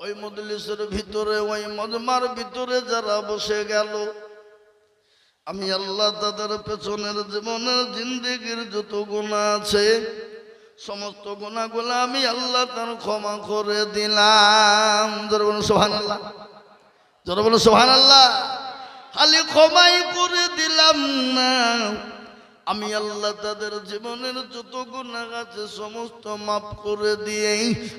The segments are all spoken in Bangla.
ওই মজলিসের ভিতরে ওই মজমার ভিতরে যারা বসে গেল, আমি আল্লাহ তাদের পেছনের জীবনের জিন্দেগির যত গুনাহ আছে সমস্ত গুনাহগুলো আমি আল্লাহ তার ক্ষমা করে দিলাম। জোরে বলুন সুবহানাল্লাহ, জোরে বলুন সুবহানাল্লাহ। খালি ক্ষমাই করে দিলাম না, আমি আল্লাহ তাদের জীবনের যত গুনাহ আছে সমস্ত মাফ করে দিয়ে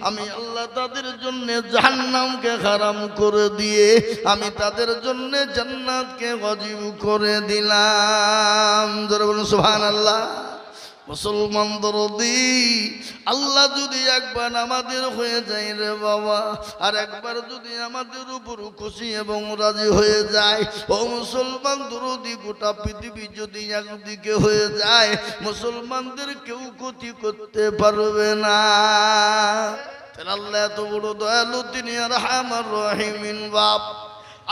আমি আল্লাহ তাদের জন্য জাহান্নামকে হারাম করে দিয়ে আমি তাদের জন্য জান্নাতকে ওয়াজিব করে দিলাম। জোরে বলুন সুবহানাল্লাহ। মুসলমান দরদি, আল্লাহ যদি একবার আমাদের হয়ে যায় রে বাবা, আর একবার যদি আমাদের উপর খুশি এবং রাজি হয়ে যায়, ও মুসলমান দরদি, গোটা পৃথিবী যদি একদিকে হয়ে যায় মুসলমানদের কেউ ক্ষতি করতে পারবে না। আল্লাহ এত বড় দয়ালু, তিনি আরহামার রাহিমিন। বাপ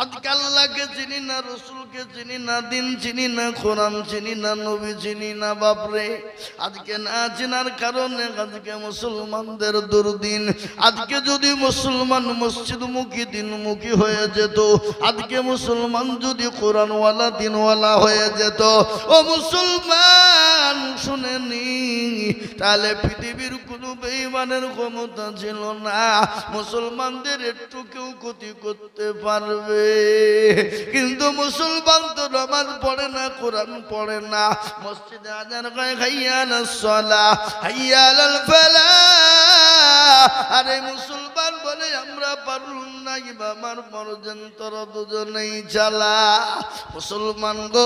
আজকে আল্লাহকে চিনি না, রসুলকে চিনি না, দিন চিনি না, কোরআন চিনি না, নবী চিনি না। বাপরে, আজকে না চিনার কারণে আজকে মুসলমানদের দুর্দিন। আজকে যদি মুসলমান মসজিদমুখী দিনমুখী হয়ে যেত, আজকে মুসলমান যদি কোরআনওয়ালা দিনওয়ালা হয়ে যেত, ও মুসলমান শুনেনি, তাহলে পৃথিবীর কোনো বেঈমানের ক্ষমতা ছিল না মুসলমানদের একটু কেউ ক্ষতি করতে পারবে। কিন্তু মুসলমান তো নামাজ পড়ে না, কোরআন পড়ে না, মসজিদে আযান হয় হাইয়া আলাস সালাহ হাইয়া আলাল ফালাহ। আরে মুসলমান বলে আমরা পারলুম না, আমার পর্যন্ত দুজনেই চালা। মুসলমান গো,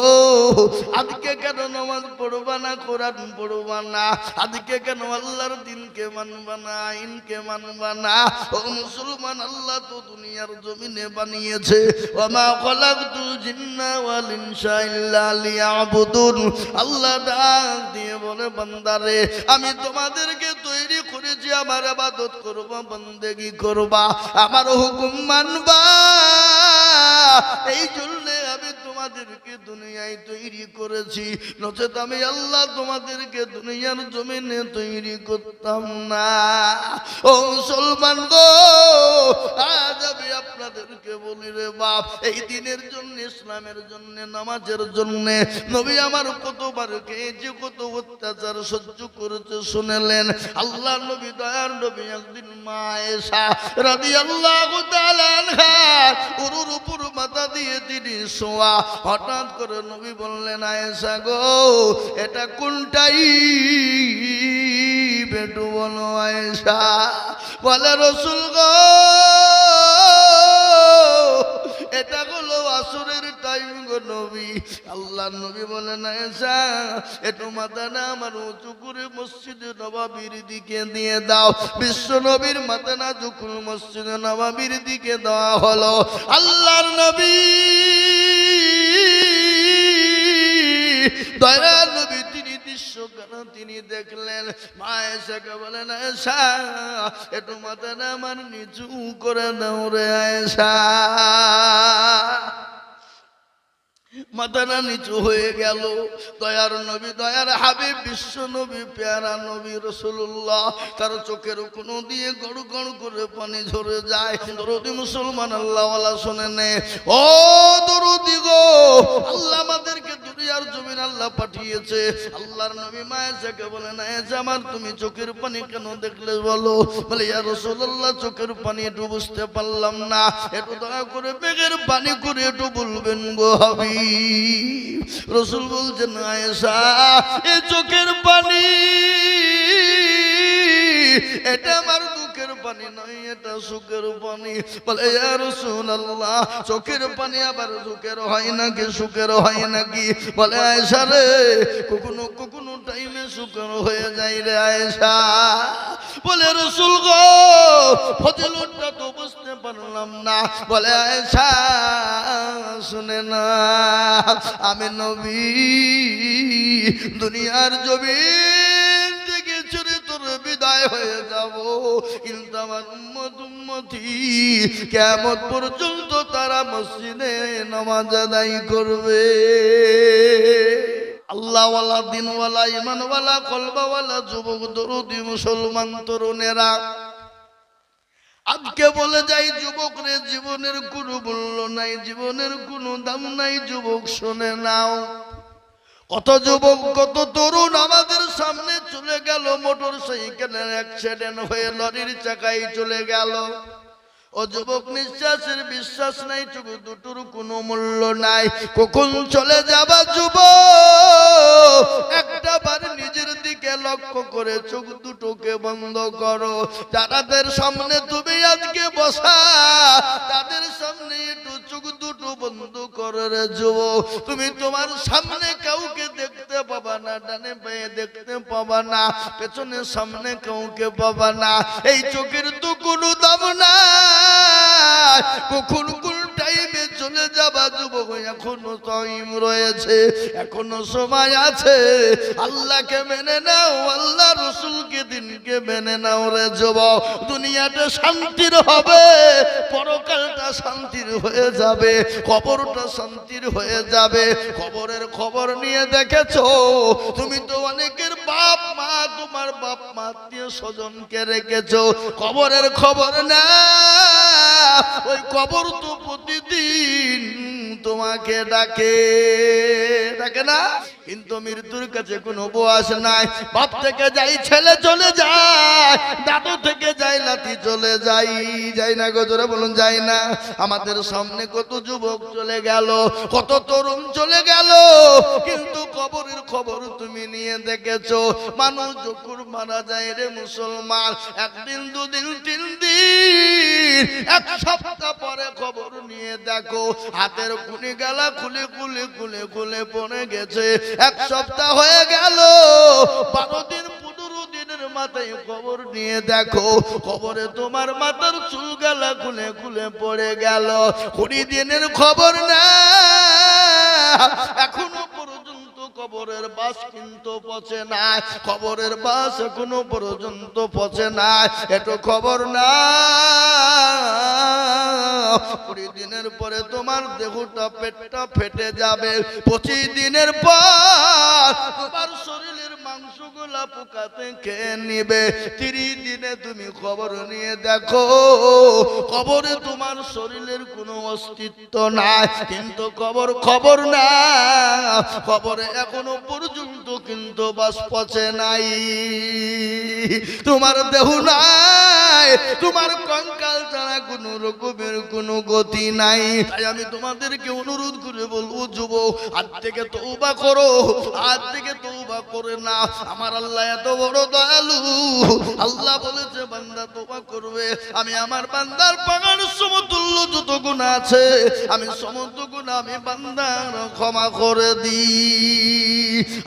আজকে কেন নামাজ পড়বা না, কোরআন পড়বা না? আজকে কেন আল্লাহর দিনকে মানবা না, আইনকে মানবা না? ও মুসলমান, আল্লাহ তো দুনিয়ার জমিনে বানিয়েছে ওয়ামা খালাকতুল জিন্না ওয়াল ইনসা ইল্লা লিয়াবুদুন। আল্লাহ ডাক দিয়ে বলে, বান্দারে, আমি তোমাদেরকে তৈরি করেছি আমার ইবাদত করবা, বন্দেগী করবা, আমার হুকুম মানবা। এই জন্য আমি তোমাদেরকে দুনিয়ায় তৈরি করেছি, নচেত আমি আল্লাহ তোমাদেরকে দুনিয়ার জমিনে তৈরি করতাম না। ও মুসলমান গো, আজ আমি আপনাদেরকে বলি রে বাপ, এই দিনের জন্য, ইসলামের জন্য, নামাজের জন্য নবী আমার কতবার খেয়েছে, কত অত্যাচার সহ্য করেছে শুনেলেন। আল্লাহ নবী, দয়ার নবী, একদিন মা আয়েশা রাদিয়াল্লাহু তাআলা আনহা উরুর উপর মাথা দিয়ে তিনি শোয়া। হঠাৎ করে নবী বললেন, আয়েশা গো, এটা কোনটাই বেটু বলো আয়েশা। বলে, রাসূল গো, এটা হলো আসরের টাইম গো নবী। আল্লাহ নবী বলেন, আয়েশা, একটু মাথাটা আমার উঁচু করে মসজিদে নববীর দিকে দিয়ে দাও। বিশ্ব নবীর মাথা না যখন মসজিদে নববীর দিকে দেওয়া হলো, আল্লাহর নবী, দয়ার নবী, তিনি দৃশ্যখানা তিনি দেখলেন। মা আয়েশাকে বলেন, আয়েশা, একটু মাথাটা আমার নিচু করে দাও রে আয়েশা। মাথাটা নিচু হয়ে গেল। দয়ার নবী, দয়ার হাবিব, বিশ্ব নবী, পেয়ারা নবী রাসূলুল্লাহ, তার চোখের কোন দিয়ে গড় গড় করে পানি ঝরে যায়। দরদি মুসলমান আল্লাহওয়ালা শোনে নে, ও দরদি গো, আল্লাহ আমাদেরকে দুনিয়ার জমিন আল্লাহ পাঠিয়েছে। আল্লাহর নবী মা আয়েশাকে বলেন, আয়েশা আমার তুমি চোখের পানি কেন দেখলে বলো? বলে, ইয়া রাসূলুল্লাহ, চোখের পানি একটু বুঝতে পারলাম না, একটু দয়া করে বেগের পানি করে একটু বলবেন গো হাবিব। রাসূল বলছেন, আয়েশা, এই চোখের পানি এটা আমার দুঃখের পানি নয়, এটা সুখের পানি। বলে, ইয়া রাসূলুল্লাহ, চোখের পানি আবার সুখের হয় নাকি, সুখের হয় নাকি? বলে, আয়েশা রে, কখনো কখনো টাইমে সুখের হয়ে যায় রে আয়েশা। বলে, রাসূল গো, ফজিলতটা তো বুঝতে পারলাম না। বলে, আয়েশা শুনে না, আমি নবী দুনিয়ার জমিন থেকে ছুড়ে তোর বিদায় হয়ে যাব, কিন্তু আমার উম্মতি কিয়ামত পর্যন্ত তারা মসজিদে নামাজ আদায় করবে। আল্লাহওয়ালা, দিনওয়ালা, ইমানওয়ালা, কলবাওয়ালা যুবক, দরদি মুসলমান তরুণেরা, আজকে বলে যাই যুবক রে, জীবনের কোনো মূল্য নাই, জীবনের কোনো দাম নাই। যুবক শুনে নাও, কত যুবক কত তরুণ আমাদের সামনে চলে গেল, মোটর সাইকেলের অ্যাক্সিডেন্ট হয়ে লরির চাকায় চলে গেল। ও যুবক, নিঃশ্বাসের বিশ্বাস নাই, চোখ দুটোর কোনো মূল্য নাই। কখন চলে যাবা যুবক, একটা বার নিজের দিকে লক্ষ্য করে চোখ দুটোকে বন্ধ করো। যাদের সামনে তুমি আজকে বসা, তাদের সামনে একটু চোখ দুটো বন্ধ করো রে যুবক। তুমি তোমার সামনে কাউকে দেখতে পাবা না, ডানে বাঁয়ে দেখতে পাবা না, পেছনে সামনে কাউকে পাবা না। এই চোখের তো কোনো দাম না। কখন কোন টাইমে চলে যাবা যুবক, এখনো টাইম রয়েছে, এখনো সময় আছে। আল্লাহকে মেনে নাও, আল্লাহ রসুলকে দিনকে মেনে নাও রে যুবক। দুনিয়াটা শান্তির হবে, পরকালটা শান্তির হয়ে যাবে, কবরটা শান্তির হয়ে যাবে। কবরের খবর নিয়ে দেখেছো তুমি তো অনেকের বাপ মা, তোমার বাপ মা আত্মীয় স্বজনকে রেখেছো, কবরের খবর না। ওই কবর তো প্রতিদিন তোমাকে ডাকে, ডাকে না? কিন্তু মৃত্যুর কাছে কোনো বয়স নাই। বাপ থেকে যাই ছেলে চলে যায়, দাদু থেকে যাই নাতি চলে যাই, যাই না গো, জোরে বলুন যাই না? আমাদের সামনে কত যুবক চলে গেল, কত তরুণ চলে গেল, কিন্তু কবরের খবর তুমি নিয়ে দেখেছো? মানুষ যখন মারা যায় রে মুসলমান, একদিন দুদিন তিন দিন এক সপ্তাহ পরে খবর নিয়ে দেখো, হাতের খুনি গালা খুলে খুলে খুলে খুলে পড়ে গেছে। এক সপ্তাহ হয়ে গেল, 12 দিন 15 দিনের মাথায় খবর নিয়ে দেখো, খবরে তোমার মাথার চুল গালা খুলে খুলে পড়ে গেল। 20 দিনের খবর না, এখনো পর্যন্ত কবরের বাস কিন্তু পচে না, কবরের বাস এখনো পর্যন্ত পচে না। এত খবর না, 20 দিনের পরে তোমার দেহটা পেটটা ফেটে যাবে। 25 দিনের পর তোমার শরীরের মাংসগুলা পোকাতে খেয়ে নিবে। 30 দিনে তুমি খবর নিয়ে দেখো, কবরে তোমার শরীরের কোনো অস্তিত্ব নাই, কিন্তু কবর খবর না, কবরে এখনো পর্যন্ত কিন্তু বাস পচে নাই। তোমার দেহ নাই, তোমার কঙ্কাল ছাড়া কোনো রকমের কোনো গতি নাই। তাই আমি তোমাদেরকে অনুরোধ করে বলবো যুবক, আজ থেকে তওবা করো, আজ থেকে তওবা করে না। আমার আল্লাহ এত বড় দয়ালু, আল্লাহ বলেছে বান্দা তওবা করবে, আমি আমার বান্দার পাহাড় সমতুল্য যত গুনাহ আছে, আমি সমস্ত গুনাহ আমি বান্দার ক্ষমা করে দিই।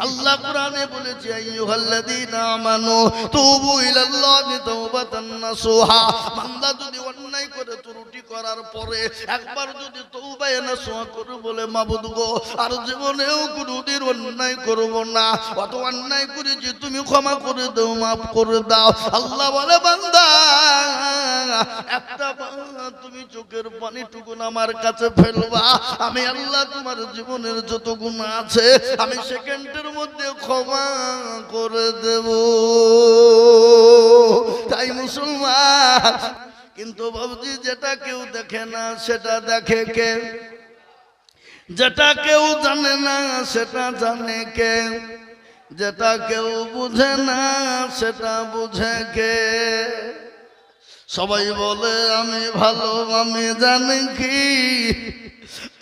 আল্লাহ কোরআনে বলেছে আইয়ুহাল্লাযীনা আমানু তুবু ইলাল্লাহি তাওবাতান নাসুহা। বান্দা যদি অন্যায় করে, ত্রুটি করার পরে একবার যদি তওবা নাসুহা করে বলে, মাবুদ গো আর জীবনেও কোনোদিন অন্যায় করব না, অত অন্যায় করেছি তুমি ক্ষমা করে দাও, মাফ করে দাও। আল্লাহ বলে বান্দা, একটা তুমি চোখের পানিটুকু আমার কাছে ফেলবা, আমি আল্লাহ তোমার জীবনের যত গুনাহ আছে আমি সেকেন্ডের মধ্যে ক্ষমা করে দেব। তাই মুসলমান, কিন্তু বাবুজি যেটা কেউ দেখে না সেটা দেখে কে? যেটা কেউ জানে না সেটা জানে কে? যেটা কেউ বুঝে না সেটা বুঝে কে? সবাই বলে আমি ভালো, আমি জানি কি,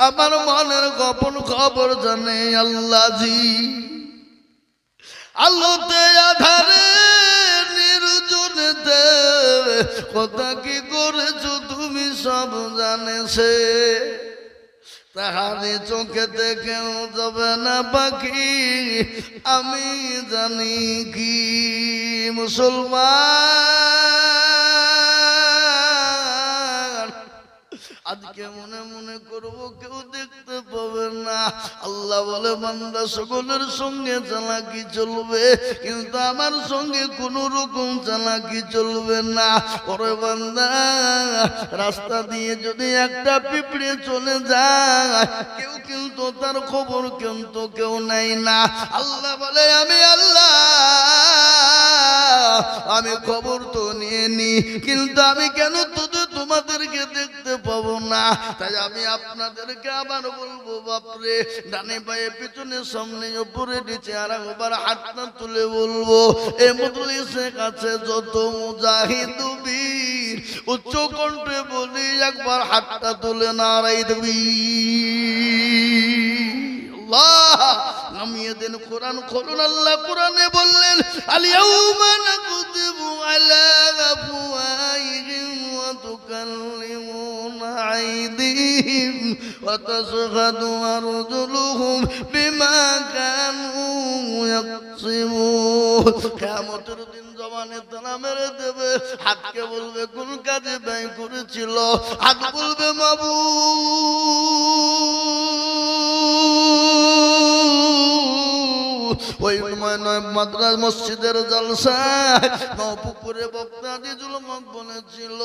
আমার মনের গোপন খবর জানে আল্লাহজি। আলোতে আধারে নির্জনেতে কথা কি করেছো তুমি সব জানেছে, তাহারে চোখেতে কেউ যাবে না পাখি, আমি জানি কি। মুসলমান, আজকে মনে মনে করবো কেউ দেখতে পাবে না। আল্লাহ বলে বান্দা সকলের সঙ্গে চালাকি চলবে, কিন্তু আমার সঙ্গে কোন রকম চালাকি চলবে না। ওরে বান্দা, রাস্তা দিয়ে যদি একটা পিঁপড়ে চলে যায়, কেউ কিন্তু তার খবর কিন্তু কেউ নেয় না। আল্লাহ বলে আমি আল্লাহ, আমি খবর তো নিয়ে নি, কিন্তু আমি কেন তোদের তোমাদেরকে দেখতে পাবো না। তাই আমি আপনাদেরকে আবার বলবো বাপরে, ডানে পায়ে পিছনে সামনে উপরে নিচে আর একবার হাতটা তুলে বলবো, এ মজলিসের কাছে যত মুজাহিদ বীর উচ্চ কণ্ঠে বলি একবার হাতটা তুলে নারাই দেবী। আল্লাহ নামিয়ে দেন কোরআন খুলুন। আল্লাহ কোরআনে বললেন, আল-ইয়াউমা নাকতিবু আলা আফওয়াহিহিম ওয়া তুকাল্লিমুনা আইদিহিম ওয়া তাশহাদু আরজুলুহুম বিমা কানু ইয়াকসিবুন। কিয়ামতের দিন জবানে তালা মেরে দেবে, হাতকে বলবে কোন কাজে ব্যয় করেছিল, হাত বলবে মাবুদ। ওই নয় মাদ্রাস মসজিদের জলসায় নপুকুরে বক্তা আজিজুল হক বলেছিল,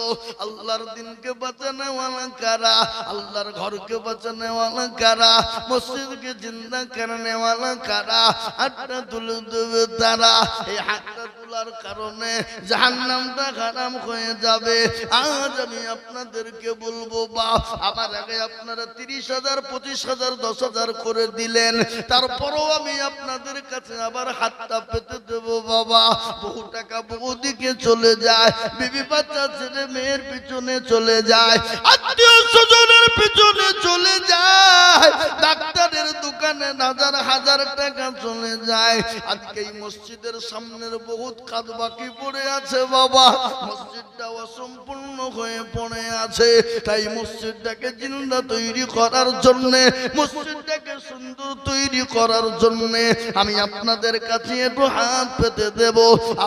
আল্লাহর দিনকে বাঁচানো ওয়ালা কারা, আল্লাহর ঘরকে বাঁচানো ওয়ালা কারা, মসজিদকে জিন্দা করনে ওয়ালা কারা, হাতটা তুলে দেবে তারা। এই হাতটা তোলার কারণে জাহান্নামটা হারাম হয়ে যাবে। আজ আমি আপনাদেরকে বলবো বাপ, আমার আগে আপনারা 30,000 25,000 10,000 করে দিলেন, তারপরও আমি আপনাদের কাছে আবার হাতটা পেতে দেব বাবা। বহু টাকা বহু দিকে চলে যায়, বিবি বাচ্চা ছেলে মেয়ের পিছনে চলে যায়, আত্মীয় স্বজনের পিছনে চলে যায়, ডাক্তারের দোকানে হাজার হাজার টাকা চলে যায়। আজকে এই মসজিদের সামনের বহুত কাজ বাকি পড়ে আছে বাবা, মসজিদটা অসম্পূর্ণ হয়ে পড়ে আছে। তাই মসজিদটাকে জিন্দা তৈরি করার জন্য, মসজিদটাকে সুন্দর তৈরি করার জন্য আমি আপনাদের কাছে একটু হাত পেতে দেব।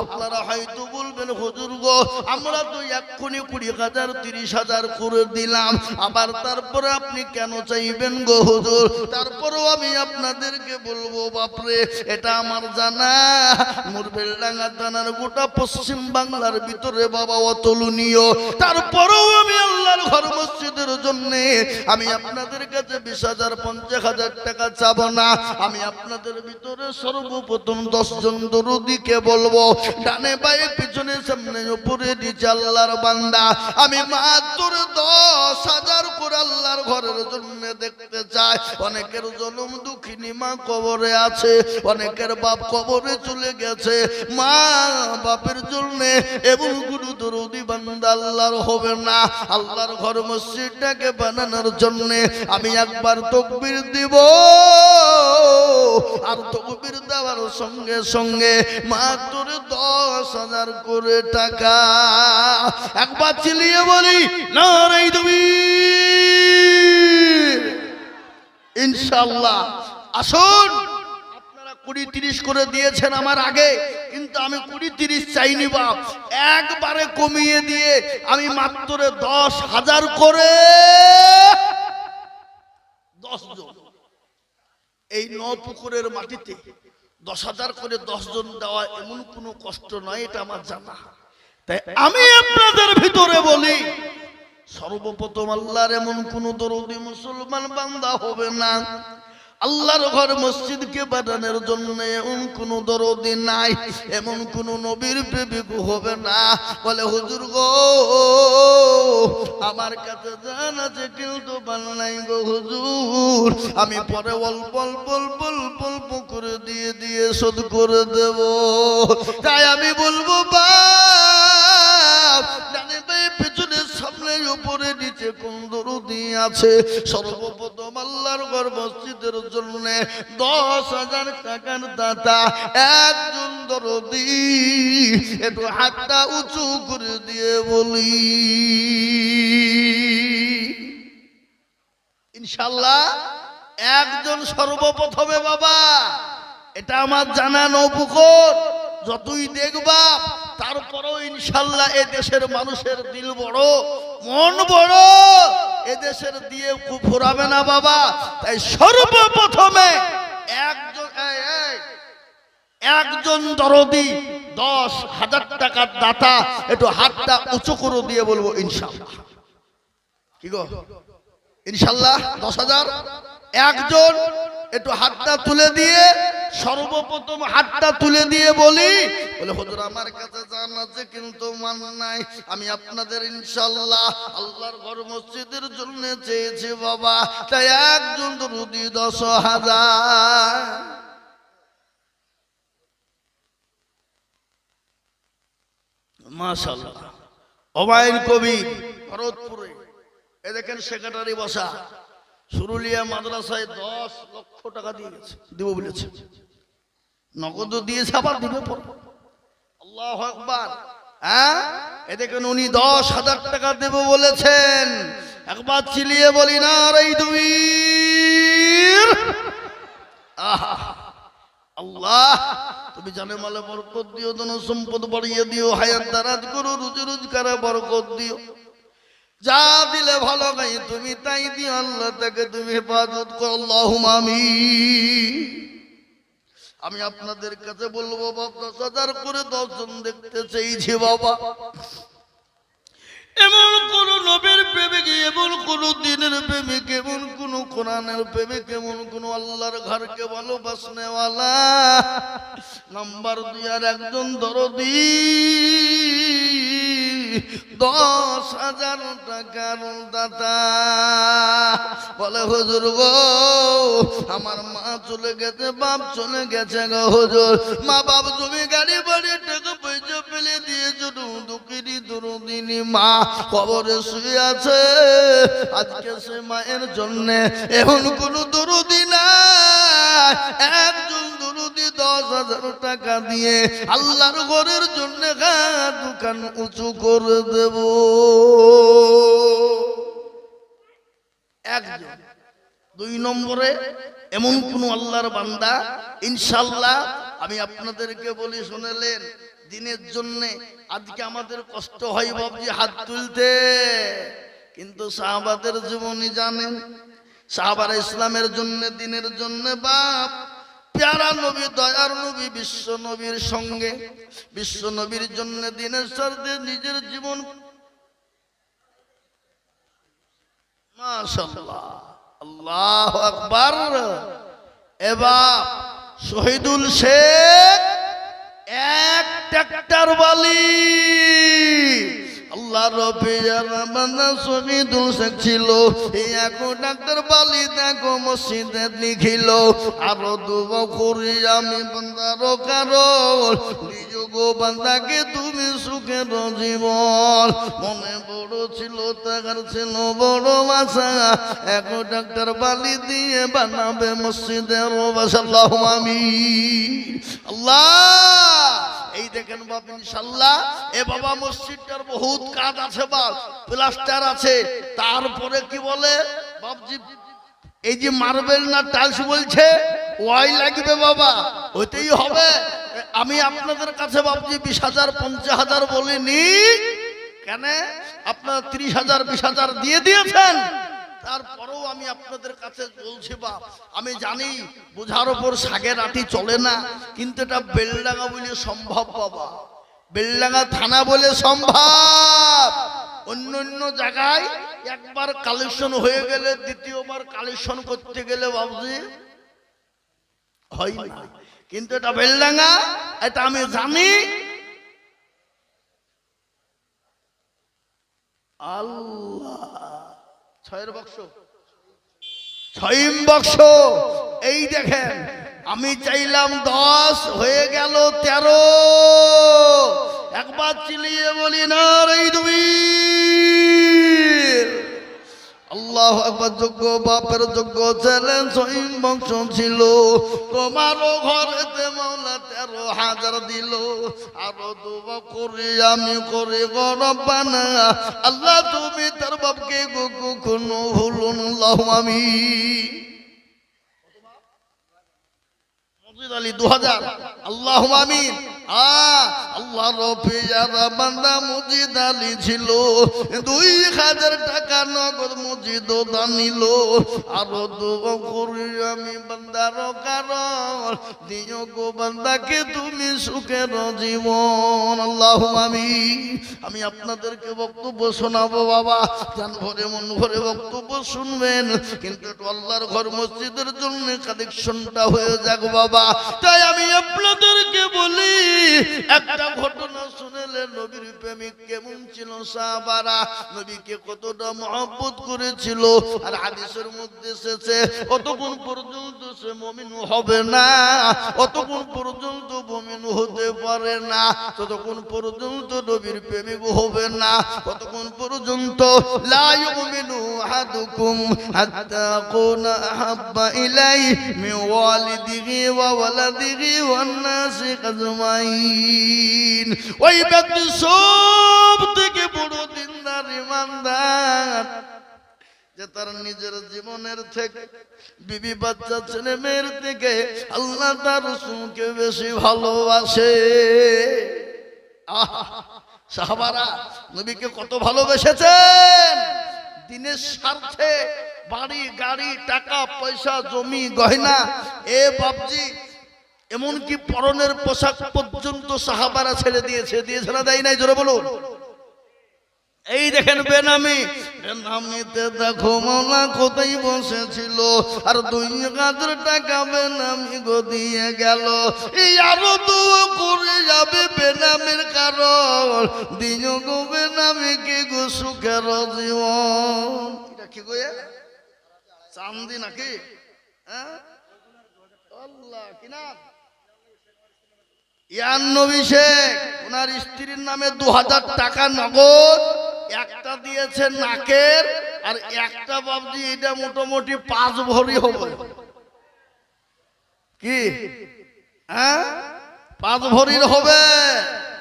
আপনারা হয়তো বলবেন, হুজুর গো আমরা তো এক্ষুনি 20,000 30,000 করে দিলাম, আবার তারপরে আপনি কেন চাইবেন গো হুজুর? তারপরেও আমি আপনাদেরকে বলবো বাপরে, এটা আমার জানা মুরবেলডাঙ্গা থানার গোটা পশ্চিম বাংলার ভিতরে বাবা অতুলনীয়। তারপরেও আমি আল্লাহর ঘর মসজিদের জন্য আমি আপনাদের কাছে 20,000 50,000 টাকা চাবো না। আমি আপনাদের ভিতরে সর্বপ্রথম 10 জন দরুদীকে বলবো, ডানে বায়ে পিছনে সামনে উপরে নিচে আল্লাহর বান্দা, আমি মাত্র 10,000 করে আল্লাহর ঘরের জন্য দেখতে চাই। অনেকের জনম দুঃখিনী মা কবরে আছে, অনেকের বাপ কবরে চলে গেছে, মা বাপের জন্য এবং গুরু দরুদি বান্দা আল্লাহর হবে না। আল্লাহর ঘর মসজিদটাকে বানানোর জন্য আমি একবার তাকবীর দিব, আর তাকবীর দেওয়ার সঙ্গে সঙ্গে মাত্র 10,000 করে টাকা। একবার চিল্লিয়ে বলি নারায়ে তাকবীর। ইনশাআল্লাহ আসুন, আপনারা 20-30 করে দিয়েছেন আমার আগে, কিন্তু আমি 20-30 চাইনি বাপ, একবারে কমিয়ে দিয়ে আমি মাত্র 10,000 করে 10 জন এই নপুকুরের মাটিতে 10,000 করে 10 জন দেওয়া এমন কোনো কষ্ট নয়, এটা আমার জানা। তাই আমি আপনাদের ভিতরে বলি, সর্বপ্রথম আল্লাহর এমন কোন দরদি মুসলমান বান্দা হবে না, আল্লাহর ঘর মসজিদকে বানানোর জন্য এমন কোন দরদি নাই, এমন কোন নবীর প্রেমিক হবে না বলে হুজুর গো আমার কাছে জান আছে কিন্তু বাল নাই গো হুজুর, আমি পরে অল্প অল্প অল্প অল্প অল্প করে দিয়ে দিয়ে শোধ করে দেব। তাই আমি বলবো বাপ, জানে ভাই পিছনে সামনে উপরে নিচে কোন দরদি আছে, সর্বপ্রথম আল্লাহর ঘর মসজিদের জন্য 10,000 টাকার দাতা একজন দরদি একটু হাতটা উঁচু করে দিয়ে বলি ইনশাআল্লাহ। একজন সর্বপ্রথমে বাবা, এটা আমার জানা নৌপুকুর যতই দেখবা, তারপরেও ইনশাআল্লাহ এ দেশের মানুষের দিল বড়, মন বড়, এ দেশের দিয়ে খুব ফুরাবে না বাবা। তাই সর্বপ্রথমে একজন দরদি 10,000 টাকার দাতা একটু হাতটা উঁচু করে দিয়ে বলবো ইনশাআল্লাহ। কি গো ইনশাল্লাহ 10,000 একজন একটু হাতটা তুলে দিয়ে সর্বপ্রথম হাতটা তুলে দিয়ে বলি বলে হুজুর আমার কাছে জান আছে কিন্তু মান নাই আমি আপনাদের ইনশাআল্লাহ আল্লাহর ঘর মসজিদের জন্য চেয়েছি বাবা তাই একজন দরুদি 10,000 মাশাআল্লাহ ওবাইন কবির ভরতপুরে এই দেখেন সেক্রেটারি বসা সুরুলিয়া মাদ্রাসায় 10 লক্ষ টাকা দিয়েছে দেব বলেছে নগদ দিয়েছে আবার দিবে পরে আল্লাহু আকবার হ্যাঁ এই দেখেন উনি 10,000 টাকা দেব বলেছেন একবার চিলিয়ে বলি না রে দুইর আহা আল্লাহ তুমি জানে মালে বরকত দিও ধন সম্পদ বাড়িয়ে দিও হায়াত দারাজ করো রুজি রোজগারে বরকত দিও যা দিলে ভালো গাই তুমি তাই দিও আল্লাহ তাকে তুমি হেফাজত করো আল্লাহুম্মা আমিন আমি আপনাদের কাছে বলবো বাবা 10,000 করে 10 জন দেখতে চাইছি বাবা এমন কোন নবীর প্রেমিক এমন কোন দিনের প্রেমিক এমন কোন কোরআনের প্রেমিক এমন কোন আল্লাহর ঘরকে ভালোবাসনেওয়ালা নাম্বার 2 আর একজন দরদি 10,000 টাকার দাতা বলে হুজুর গো আমার মা চলে গেছে বাপ চলে গেছে গো হুজুর মা বাপ তুমি গাড়ি বাড়ি টাকা পয়সা ফেলে দিয়েছো দুঃখিনী দরদিনী মা কবরে শুয়ে আছে আজকে সে মায়ের জন্য এখন কোন দরদি না একজন দরদি 10,000 টাকা দিয়ে আল্লাহর ঘরের জন্য দোকান উঁচু করে দেব একজন 2 নম্বরে এমন কোন আল্লাহর বান্দা ইনশাআল্লাহ আমি আপনাদেরকে বলি শুনলেন দিনের জন্য আজকে আমাদের কষ্ট হয় বাবজি হাত তুলতে কিন্তু সাহাবাদের জীবনী জানেন সাহাবারা ইসলামের জন্য দিনের জন্য বাপ প্যারা নবী দয়ার নবী বিশ্ব নবীর সঙ্গে বিশ্ব নবীর জন্য দিনের স্বার্থে নিজের জীবন মাশাআল্লাহ আল্লাহু আকবার এবার শহীদুল শেখ এক ট্রাক্টর বালি আল্লাহ রবির বান্দা শহীদুল শেখ ছিল এক ট্রাক্টর বালি দেখো মসজিদে লিখিল আরো 2 বছর আমি বান্দার কারণ নিজগো বান্দাকে তুমি সুখের জীবন মনে বড় ছিল তার ছিল বড় আশা এক ট্রাক্টর বালি দিয়ে বানাবে মসজিদের আল্লাহুম্মা আমিন আল্লাহ এই দেখেন বাবা ইনশাআল্লাহ এ বাবা মসজিদটার বহুত কাজ আছে বা প্লাস্টার আছে তারপরে কি বলে বাপজি এই যে মার্বেল না টাইলস বলছে ওয়াই লাগবে বাবা ওইতেই হবে আমি আপনাদের কাছে বাপজি 20,000 50,000 বলিনি কেন আপনারা 30,000 20,000 দিয়ে দিয়েছেন তারপরেও আমি আপনাদের কাছে বলছি বাপ আমি জানি বোঝার উপর শাকের আটি চলে না কিন্তু এটা বেলডাঙ্গা বলে সম্ভব বাবা বেলডাঙ্গা থানা বলে সম্ভব অন্য অন্য জায়গায় একবার কালেকশন হয়ে গেলে দ্বিতীয়বার কালেকশন করতে গেলে বাবজি হয় না কিন্তু এটা বেলডাঙ্গা এটা আমি জানি আল্লাহ 6 বাক্স 6 বাক্স এই দেখেন আমি চাইলাম 10 হয়ে গেল 13 একবার চিলিয়ে বলি না রে দুইর আল্লাহু আকবার যোগ্য বাপের যোগ্য ছেলে 6 বংশ ছিল তোমারও ঘরেতে মাওলা 13,000 দিল আরো 2 বছর আমি করে গরবানা আল্লাহ তুমি তার বাপকে কখনো ভুলুন আল্লাহুম্মা আমিন মজিদ আলী 2000 আল্লাহুম্মা আমিন আল্লাহর পেয়ারা বান্দা মজিদ আলী ছিল, 2000 টাকা নগদ মজিদ দানিল। আরো দোয়া করি আমি বান্দার কারণ, দিও গো বান্দাকে তুমি সুখের জীবন। আল্লাহুম্মা আমিন। আমি আপনাদেরকে বক্তব্য শোনাবো বাবা, জান ভরে মন ভরে বক্তব্য শুনবেন, কিন্তু একটু আল্লাহর ঘর মসজিদের জন্য কালেকশনটা হয়ে যাক বাবা। তাই আমি আপনাদেরকে বলি, একটা ঘটনা শুনেলে নবীর প্রেমিক কেমন ছিল সাহাবারা, নবীকে কতটা মহব্বত করেছিল। আর হাদিসের মধ্যে এসেছে অতক্ষণ পর্যন্ত সে মুমিন হবে না, অতক্ষণ পর্যন্ত মুমিন হতে পারে না, ততক্ষণ পর্যন্ত নবীর প্রেমিক হবে না, ততক্ষণ পর্যন্ত লা ইউমিনু আহাদুকুম হাত্তা আকুনা আহাব্বা ইলাইহি মিন ওয়ালিদিহি ওয়া ওয়ালাদিহি ওয়ান নাসি আজমাইন। ওই ব্যক্তি সব থেকে বড় দিনদার ইমানদার যে তার নিজের জীবনের থেকে, বিবি বাচ্চা ছেলে মেয়ের থেকে আল্লাহ তার রাসূলকে বেশি ভালোবাসে। সাহাবারা নবীকে কত ভালোবেসেছেন, দিনের স্বার্থে বাড়ি গাড়ি টাকা পয়সা জমি গয়না এ বাপজি এমনকি পরনের পোশাক পর্যন্ত সাহাবারা ছেড়ে দিয়েছে, দিয়েছে না দেয় নাই? জোরে বলুন। এই দেখেন বেনামি, বেনামিতে দেখো মাওলা কোথায় বসেছিল, আর 2000 টাকা বেনামি গো দিয়ে গেল। এই আরো দোয়া করে যাবে বেনামির কারণ, দিও গো বেনামিকে গো সুখের জীবন। এটা কি গো চান্দি নাকি? হ্যাঁ আল্লাহ কি নাম? ইয়ান নবী শেখ, ওনার স্ত্রীর নামে 2000 টাকা নগদ, একটা দিয়েছে নাকের, আর একটা বাবজি এটা মোটামুটি 5 ভরি হবে। কি হ্যাঁ 5 ভরির হবে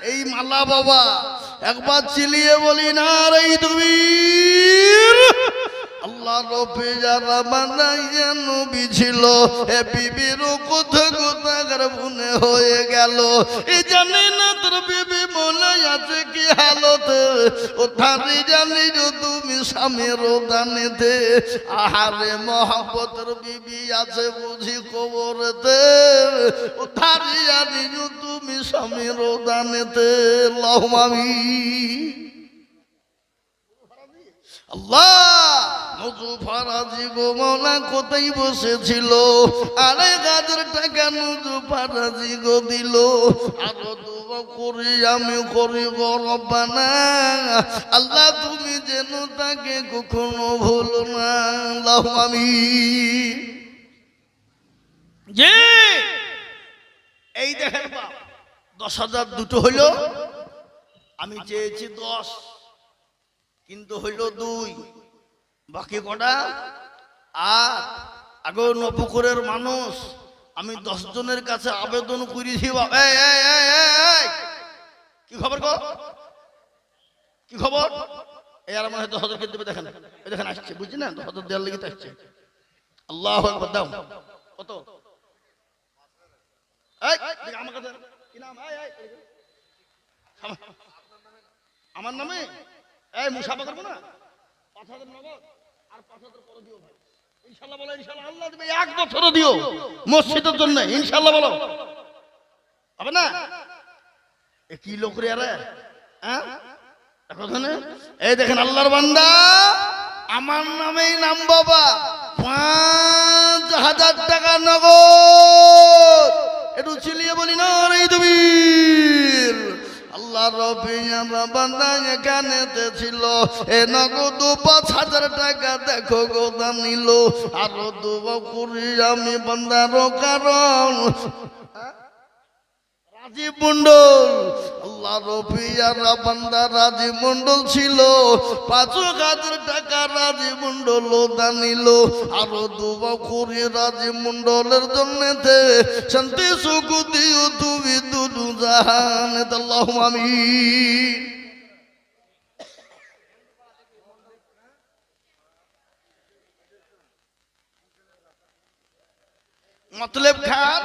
এই মালা বাবা। একবার চিলিয়ে বলি না রে তুমি। আল্লাহ রবে যারা বানাইয়া নবী ছিল, এ বিবির কোথা কোথাকার মনে হয়ে গেল। এ জানে না তোর বিবি মনে আছে কি হালতে, ও থারি জানি তুমি স্বামীর দানেতে। আহারে মহাব্বতের বিবি আছে বুঝি কবরেতে, ও থারি জানি তুমি স্বামীর দানেতে। আল্লাহুম্মা আমিন। আল্লাহ নজুফারাজি গো মৌলা কোথায় বসেছিল, 2500 টাকা নজুফারাজি গো দিল। আরো দোয়া করি আমি করি গো রব্বানা, আল্লাহ তুমি যেন তাকে কখনো ভুলো না। আল্লাহুম্মা আমিন। জি এই দেখেন বাপ, 10,000 দুটো হইল, আমি চেয়েছি 10 কিন্তু হইল 2, বাকি কটা? আর আগে নপুকুরের মানুষ আমি 10 জনের কাছে আবেদন করেছি। কি খবর গো, কি খবর? এই আর মনে হয় 10,000 কে দেবে। দেখেন এই দেখেন আসছে, বুঝছি না 10,000 দেওয়ার লেগে আসছে। আল্লাহু আকবার। দাও কত? আমার কাছে কি নাম? আমার নামে এই মুসাফা করবো না, 5,000 নগদ আর 5,000 পরে দিও ভাই। ইনশাআল্লাহ বলো, ইনশাআল্লাহ আল্লাহ দিবে। 1 বছরও দিও মসজিদের জন্য, ইনশাআল্লাহ বলো হবে না? এ কি লোক রে আরে, হ্যাঁ এখন এই দেখেন আল্লাহর বান্দা আমার নামেই নাম বাবা, 5,000 টাকা নগদ। একটু চিলিয়ে বলি না রে তুমি। আল্লাহ রবিয়ানা বান্দা এখানেতে ছিল, এ নগদ 5,000 টাকা দেখো গোদা নিল। আরো দোয়া করি আমি বান্দার কারণ, রাজীব মন্ডল। আল্লাহ রবিয়ানা বান্দা রাজীব মন্ডল ছিল, 5,000 টাকা রাজীব মন্ডল দানিল। আরো দোয়া করি রাজীব মন্ডলের জন্যতে শান্তি সুখ দিও তুমি দুদু জাহান। আল্লাহুম্মা আমিন। মতলব খান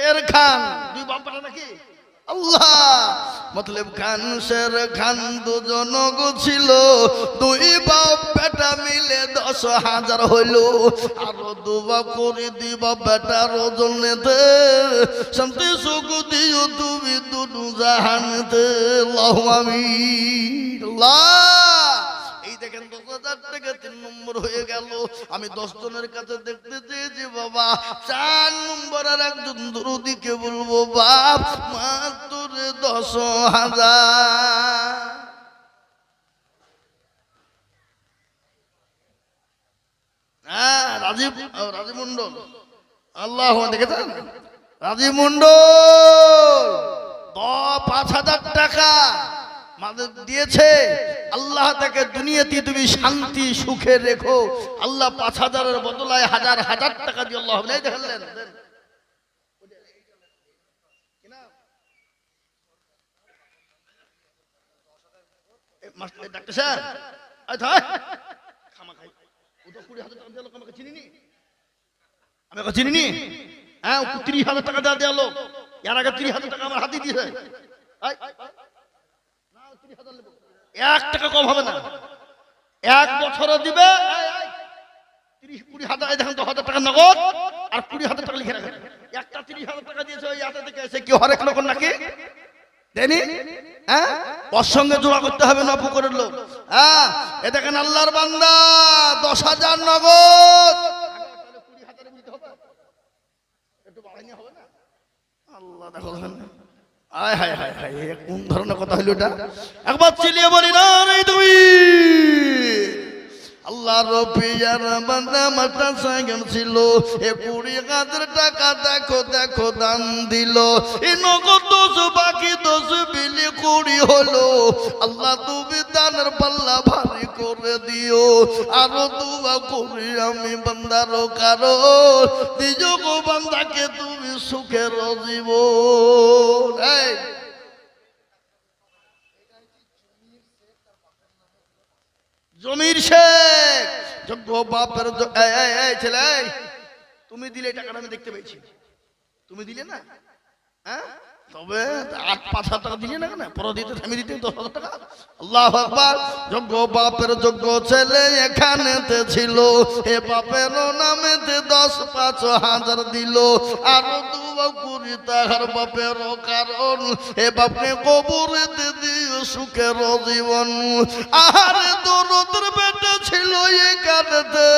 শের খান, দুই বাপ বেটা নাকি? আল্লাহ, মতলব খান শের খান দুজন ছিল, দুই বাপ বেটা মিলে 10,000 হইল। আরো দু বাপ করে দুই বাপ বেটার ওজনেতে শান্তি সুখ দিও তুমি দুনু জাহানেতে। আল্লাহু আমিন। আল্লাহ, এই দেখেন 10,000 টাকা 3 নম্বর হয়ে গেল। আমি 10 জনের কাছে দেখতে চেয়েছি বাবা, 4 নম্বরের একজন দরুদিকে বলবো বাপ মাত্র 10,000। হ্যাঁ, রাজীব মন্ডল, আল্লাহ দেখেছেন, রাজীব মন্ডল 5,000 টাকা আমাদের দিয়েছে। আল্লাহ তাকে দুনিয়াতে তুমি শান্তি সুখে রেখো। আল্লাহ 5,000-এর বদলায় হাজার হাজার টাকা দিয়ে আল্লাহ দেখলেন। ডাক্তার স্যার, চিনি হ্যাঁ, 30,000 টাকা দেওয়া দেওয়া লোক, এর আগে 30,000 টাকা আমার হাতে দিয়েছে। 1 টাকা কম হবে না, 1 বছরও দিবে। 30-20,000 দেখেন, 10,000 টাকা নগদ আর 20,000 টাকা লিখে রাখেন। একটা 30,000 টাকা দিয়েছে, ওই হাতে থেকে এসে কি হরেক লোক নাকি দেনি? হ্যাঁ, ওর সঙ্গে জোড়া করতে হবে না পুকুরের লোক। হ্যাঁ, এ দেখেন আল্লাহর বান্দা 10,000 নগদ। আল্লাহ দেখো, আয় হায় হায় হায়, কোন ধরনের কথা হইল এটা? একবার চিলিয়ে বলি না রে তুমি। আল্লাহ রবিয়ার বান্দা মাতা সাইকেল ছিল, 20,000 টাকা দেখো দেখো দান দিল। এই নগদ 10 বাকি 10 বিলি 20 হলো। আল্লাহ তুমি দানের পাল্লা ভারী করে দিও। আরো দুয়া করি আমি বান্দার কারো, দিও গো বান্দাকে তুমি সুখের জীবন। এই জমির শেখ যোগ্য বাপের ছেলে, তুমি দিলে টাকাটা আমি দেখতে পেয়েছি, তুমি দিলে না? হ্যাঁ, তবে 8-5,000 টাকা দিলে না কেন? পরে দিতে থামিয়ে দিতে 10,000 টাকা। আল্লাহু আকবার। যোগ্য বাপের যোগ্য ছেলে এখানেতে ছিল, এ বাপের নামেতে 10-5,000 দিল। আরো দুয়া করি তাহার বাপের কারণ, এ বাপকে কবরেতে দিও সুখের জীবন। আহারে দরদের বেটা ছিল এখানেতে,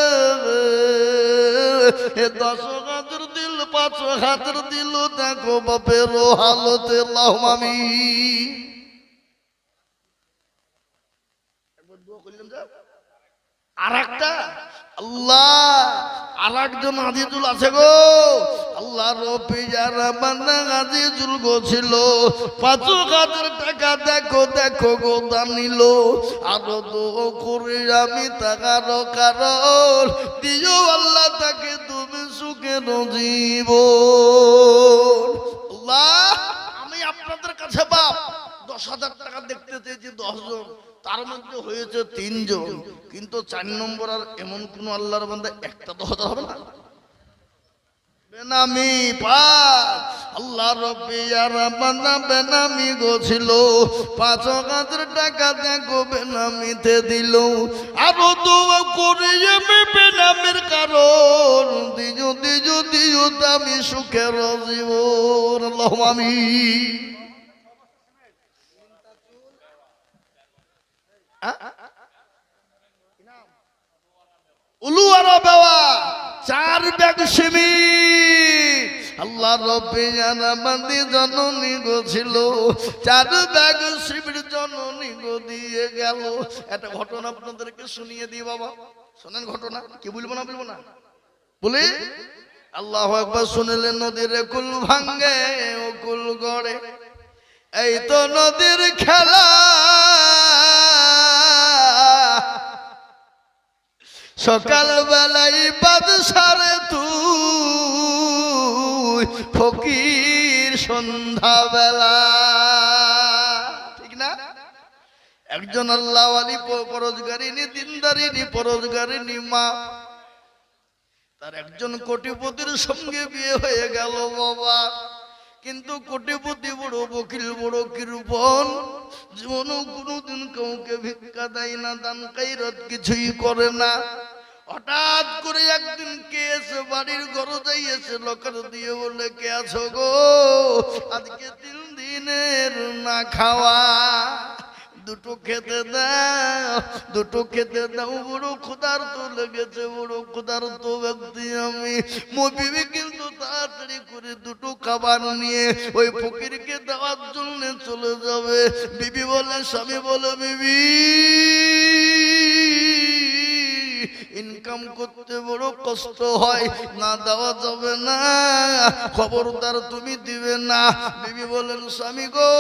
এ 10,000 দিল, 5,000 দিল। দেখো বাপের হালতে। আল্লাহুম্মা আমিন। আরেকটা আল্লাহ, আরেকজন আজিজুল আছে গো। আল্লাহ রবিয়ার বান্দা আজিজুল গো ছিল, 5,000 টাকা দেখো দেখো গো দান নিল। আরো দোয়া করি আমি তাকার কারণ, দিও আল্লাহ তাকে তুমি সুখের জীবন। আল্লাহ, আমি আপনাদের কাছে বাপ 10,000 টাকা দেখতে চেয়েছি 10 জন, তার মধ্যে হয়েছে 3 জন, কিন্তু 4 নম্বর আর এমন কোন আল্লাহর বান্দা একটা 10,000 হবে না? বেনামি পাঁচ। আল্লাহ রব্বিয়ার বান্দা বেনামি গো ছিল, 5,000 টাকা দেখো বেনামিতে দিল। আরো দোয়া করি আমি বেনামির কারণ, দিও দিও দিও দামি সুখের জীবন। আল্লাহুম্মা আমিন। উলুয়ারা বাবা 4 ব্যাগ সিমেন্ট। আল্লাহ রব্বিয়ার বান্দি জননী গো ছিল, 4 ব্যাগ সিমেন্ট জননী গো দিয়ে গেল। একটা ঘটনা আপনাদেরকে শুনিয়ে দিই বাবা, শোনেন ঘটনা। কি বলবো না বলি? আল্লাহু আকবার। শুনলে নদীর কুল ভাঙ্গে ও কুল গড়ে, এই তো নদীর খেলা। সকাল বেলায় বাদশারে তুই ফকির সন্ধ্যা বেলা, ঠিক না? একজন আল্লাহ ওয়ালি পরোজগারিনী দিনদারিনী পরোজগারিনী মা, তার একজন কোটিপতির সঙ্গে বিয়ে হয়ে গেল বাবা। কিন্তু কোটিপতি বড় বকিল বড় কৃপণ, জীবনও কোনোদিন কাউকে ভিক্ষা দেয় না, দান খায়রাত কিছুই করে না। হঠাৎ করে একদিন কে এসে বাড়ির ঘরে যাইয়েছে, লকার দিয়ে বলে, কে আছো গো? আজকে 3 দিনের না খাওয়া, দুটো খেতে দাও, দুটো খেতে দাও। বড় ক্ষুধার্ত লেগেছে, বড় ক্ষুধার্ত ব্যক্তি আমি। বিবি কিন্তু তাড়াতাড়ি করে দুটো খাবার নিয়ে ওই ফকিরকে দেওয়ার জন্য চলে যাবে। বিবি বলে, স্বামী বলে, বিবি ইনকাম করতে বড় কষ্ট হয়, না দেওয়া যাবে না, খবরদার তুমি দিবে না। বিবি বলেন, স্বামী গো,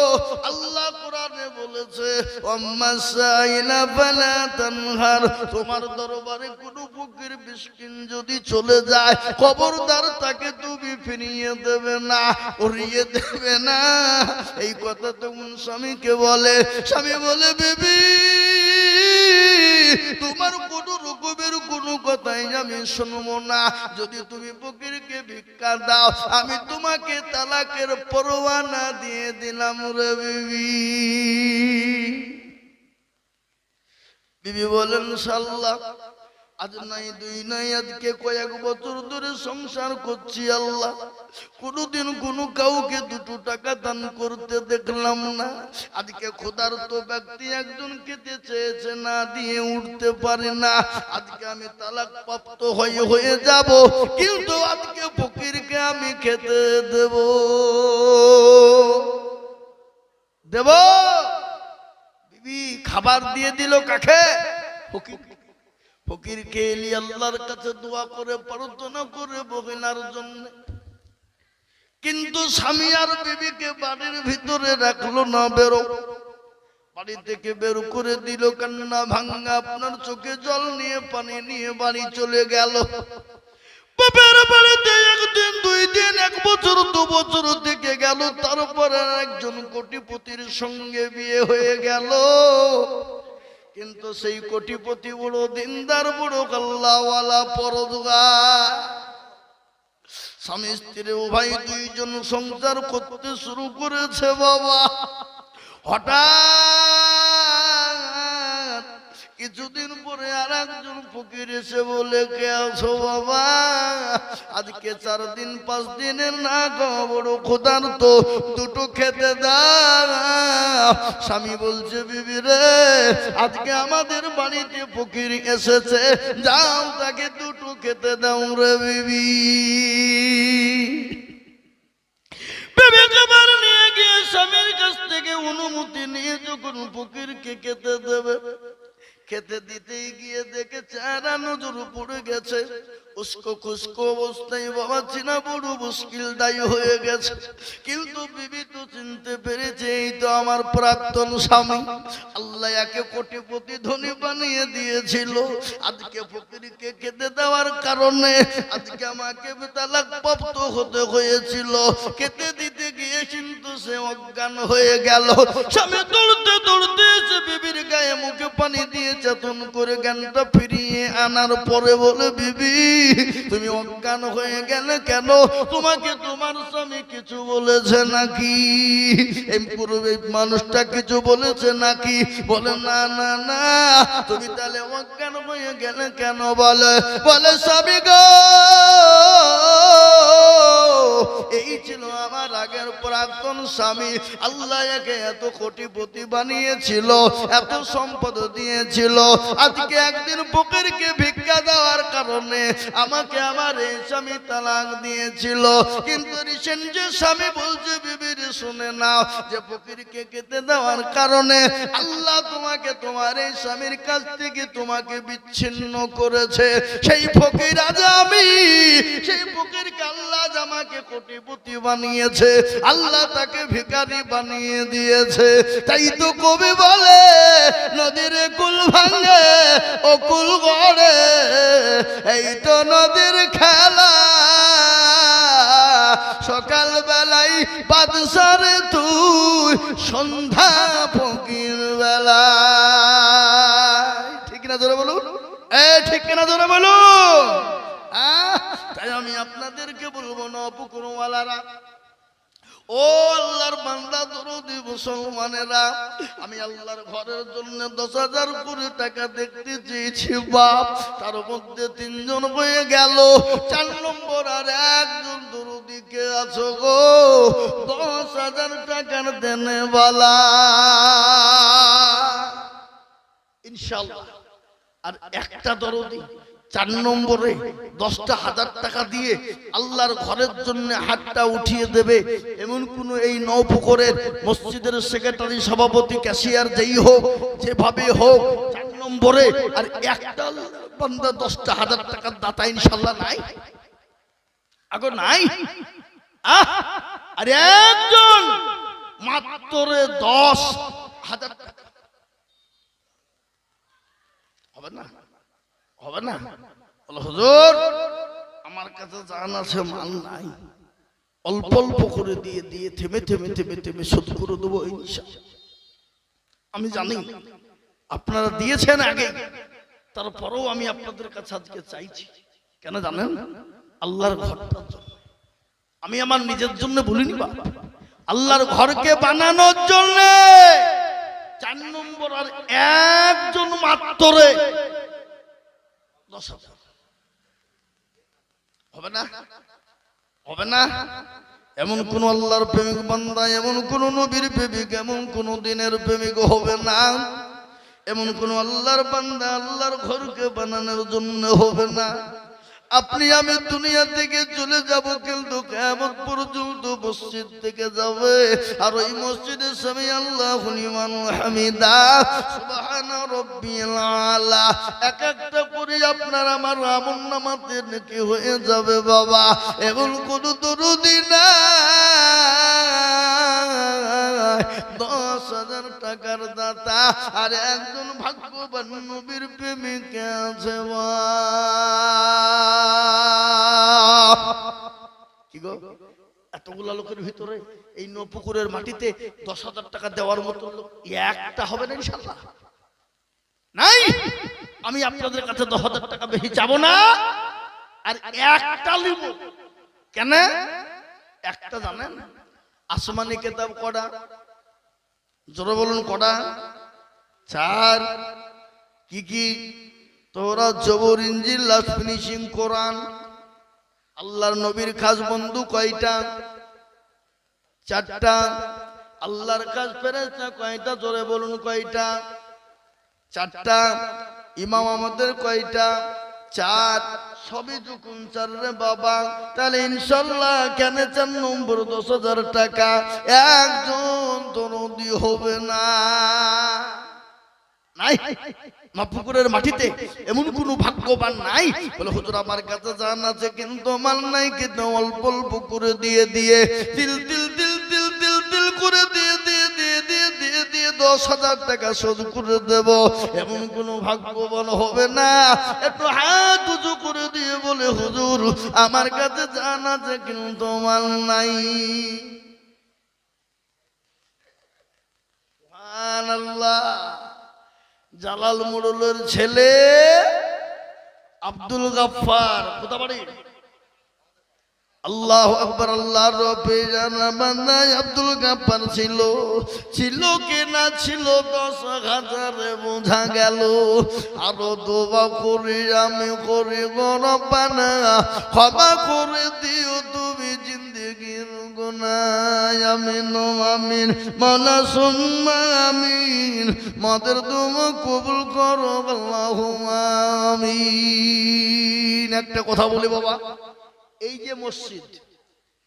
আল্লাহ কোরআনে বলেছে, ওয়াম্মাসাইলা ফালা তানহার, তোমার দরবারে কোনো ফকির মিসকিন যদি চলে যায়, খবরদার তাকে তুমি ফিরিয়ে দেবে না, উড়িয়ে দেবে না। এই কথা তখন স্বামীকে বলে। স্বামী বলে, বিবি তোমার কোন রকমের কোনো কথাই আমি শুনবো না। যদি তুমি ফকিরকে ভিক্ষা দাও, আমি তোমাকে তালাকের পরোয়ানা দিয়ে দিলাম রে বিবি। বিবি বলেন, সাল্লাহ, আজ নাই 2 নাই, আজকে কয়েক বছর ধরে সংসার করছি আল্লাহ, কোনোদিন কোনো কাউকে 2 টাকা দান করতে দেখলাম না। আজকে ক্ষুধার্ত ব্যক্তি একজন খেতে চেয়েছে, না দিয়ে উঠতে পারে না। আজকে আমি তালাক প্রাপ্ত হয়ে যাব, কিন্তু আজকে ফকিরকে আমি খেতে দেব। বিবি খাবার দিয়ে দিল কাকে? ফকিরকে এলি আল্লাহর কাছে দোয়া করে, প্রার্থনা করে বহিনার জন্য। কিন্তু স্বামী আর বিবিকে বাড়ির ভিতরে রাখলো না, বেরো, বাড়ি থেকে বের করে দিল। কান্না ভাঙ্গা, আপনার চোখে জল নিয়ে পানি নিয়ে বাড়ি চলে গেল। বাপের বাড়িতে 1 দিন 2 দিন 1 বছর 2 বছর থেকে গেল। তারপরে একজন কোটিপতির সঙ্গে বিয়ে হয়ে গেল। কিন্তু সেই কোটিপতি বড় দিনদার, বড় আল্লাহওয়ালা, পরহেজগার। স্বামী স্ত্রী উভয় 2 জন সংসার করতে শুরু করেছে বাবা। হঠাৎ কিছুদিন পরে আর একজন ফকির এসে বলে, কে আছো বাবা? আজকে 4 দিন 5 দিনের না খাওয়া, বড় ক্ষুধার্ত, 2টো খেতে দাও। স্বামী বলছে, বিবি রে, আজকে আমাদের বাড়িতে ফকির এসেছে, যাও তাকে 2টো খেতে দাও রে বিবি। খাবার নিয়ে গিয়ে স্বামীর কাছ থেকে অনুমতি নিয়ে যখন ফকিরকে খেতে দেবে, খেতে দিতেই গিয়ে দেখে চেহারা নজর পড়ে গেছে, উস্কো খুস্কো অবস্থায় বাবা চিনা বড় মুশকিল দায়ী হয়ে গেছে। কিন্তু বিবি তো চিনতে পেরেছে, এই তো আমার প্রাক্তন স্বামী। আল্লাহ একে কোটিপতি ধনী বানিয়ে দিয়েছিল, আজকে ফকিরকে খেতে দেওয়ার কারণে আজকে আমাকে তালাক প্রাপ্ত হতে হয়েছিল। খেতে দিতে গিয়ে কিন্তু সে অজ্ঞান হয়ে গেল। স্বামী দৌড়তে দৌড়তে এসে বিবির গায়ে মুখে পানি দিয়ে চেতন করে জ্ঞানটা ফিরিয়ে আনার পরে বলে, বিবি তুমি অজ্ঞান হয়ে গেলে কেন? তোমাকে তোমার স্বামী কিছু বলেছে নাকি? এই পূর্বে মানুষটা কিছু বলেছে নাকি? বলে, না না না। তুমি তাহলে অজ্ঞান হয়ে গেলে কেন? বলে স্বামী গো, এই ছিল আমার আগের প্রাক্তন স্বামী। আল্লাহ একে এত কোটিপতি বানিয়েছিল, এত সম্পদ দিয়েছিল। আজকে একদিন ফকিরকে ভিক্ষা দেওয়ার কারণে আমাকে আমার এই স্বামী তালাক দিয়েছিল। কিন্তু রিসেন্ট যে স্বামী বলছে, বিবির শুনে নাও, যে ফকিরকে খেতে দেওয়ার কারণে আল্লাহ তোমাকে তোমার এই স্বামীর কাছ থেকে তোমাকে বিচ্ছিন্ন করেছে। সেই ফকির আজ আমি, সেই ফকিরকে আল্লাহ আমাকে কোটিপতি বানিয়েছে, আল্লাহ তাকে ভিখারি বানিয়ে দিয়েছে। তাই তো কবি বলে, নদীর কুল ভাঙে ও কুল গড়ে, এই তো নদীর খেলা। সকাল বেলায় বাদশারে তুই, সন্ধ্যা ফকির বেলা। ঠিক না জোরে বলুন? ঠিক না জোরে বলুন? তাই আমি আপনাদেরকে বলবো, না পুকুরওয়ালারা, ও আল্লাহর বান্দা দরদি মুসলমানেরা, আমি আল্লাহর ঘরের জন্য 10,000 কোটি টাকা দেখতে চেয়েছি বাপ, তার মধ্যে 3 জন হয়ে গেল, 4 নম্বর আর একজন দরদি কে আছো গো? 10,000 টাকার দেনে বালা ইনশাআল্লাহ। আর একটা দরদি 4 নম্বরে 10,000 টাকা দিয়ে আল্লাহর ঘরের জন্য হাতটা উঠিয়ে দেবে, এমন কোন এই নৌপুকুরের মসজিদের সেক্রেটারি, সভাপতি, ক্যাশিয়ার যেই হোক, যেভাবে হোক, 4 নম্বরে আর একটা বান্দা 10,000 টাকার দাতা ইনশাআল্লাহ নাই? আগো নাই? আর একজন মাত্র 10,000 টাকা হবে না? হবে না? বলো হুজুর আমার কাছে জান আছে, মাল নাই, অল্প অল্প করে দিয়ে দিয়ে থেমে থেমে থেমে থেমে শোধ করে দেবো ইনশাআল্লাহ। আমি জানি আপনারা দিয়েছেন আগে, তারপরেও আমি আপনাদের কাছে আজকে চাইছি। কেন জানেন? আল্লাহর ঘরটার জন্য। আমি আমার নিজের জন্য বলিনি বা, আল্লাহর ঘরকে বানানোর জন্য 4 নম্বর আর একজন মাত্র 10,000 হবে না? হবে না? এমন কোন আল্লাহর প্রেমিক বান্দা, এমন কোন নবীর প্রেমিক, এমন কোন দিনের প্রেমিক হবে না, এমন কোন আল্লাহর বান্দা আল্লাহর ঘরকে বানানোর জন্য হবে না। আপনি আমি দুনিয়া থেকে চলে যাব, কিন্তু কিয়ামত পর্যন্ত মসজিদ থেকে যাবে, আর ওই মসজিদে সামি আল্লাহু লিমান হামিদা, সুবহানা রাব্বিল আলা, এক একটা করে আপনার আমার আমলনামাতে নেকি হয়ে যাবে বাবা। এমন কোন দরুদি নাই 10,000 টাকার দাতা আর একজন ভাগ্যবান নবীর প্রেমিক আছে কি গো? এতগুলা লোকের ভিতরে এই নপুকুরের মাটিতে 10,000 টাকা দেওয়ার মতো লোক একটা হবে না ইনশাআল্লাহ? নাই। আমি আপনাদের কাছে 10,000 টাকা বেশি চাবো না, আর একটা লিব। কেন? একটা জানেন? আসমানি কিতাব কটা? জোরে বলুন কটা? 4। কি কি? তওরাত, জবুর, ইনজিল, লাস্ট ফিনিশিং কোরআন। আল্লাহর নবীর খাস বন্ধু কয়টা? 4টা। আল্লাহর খাস ফেরেশতা কয়টা? জোরে বলুন কয়টা? 4টা। ইমাম আমাদের কয়টা? 4। সবই যখন 4 রে বাবা, তাহলে ইনশাআল্লাহ কেন 4 নম্বর 10,000 টাকা একজন দরদি হবে না? নাই। নপুকুরের মাটিতে এমন কোন ভাগ্যবান নাই বলে হুজুর আমার কাছে জান আছে, কিন্তু মাল নাই, কিন্তু অল্প অল্প করে দিয়ে দিয়ে তিল তিল তিল তিল তিল তিল করে দিয়ে দিয়ে দিয়ে দিয়ে দিয়ে দিয়ে 10,000 টাকা শোধ করে দেব, এমন কোন ভাগ্যবান হবে না। একটু হাত উঁচু করে দিয়ে বলে হুজুর আমার কাছে জান আছে, কিন্তু মাল নাই। সুবহানাল্লাহ। জালাল মোড়লের ছেলে আব্দুল গাফফার, কোথা বাড়ি? আল্লাহু আকবার। আল্লাহর রবে জানা বান্দা আব্দুল গাফফার ছিল। ছিল কি না ছিল 10,000 বোঝা গেল। আরো দোয়া করি আমি করি গো রব্বানা, ক্ষমা করে দিও তুমি জিন্দেগির গুনাহ। আমিন আমিন মাওলা সুম্মা আমিন। মাদের দোয়া কবুল করো আল্লাহুম্মা আমিন। একটা কথা বলি বাবা, এই যে মসজিদ,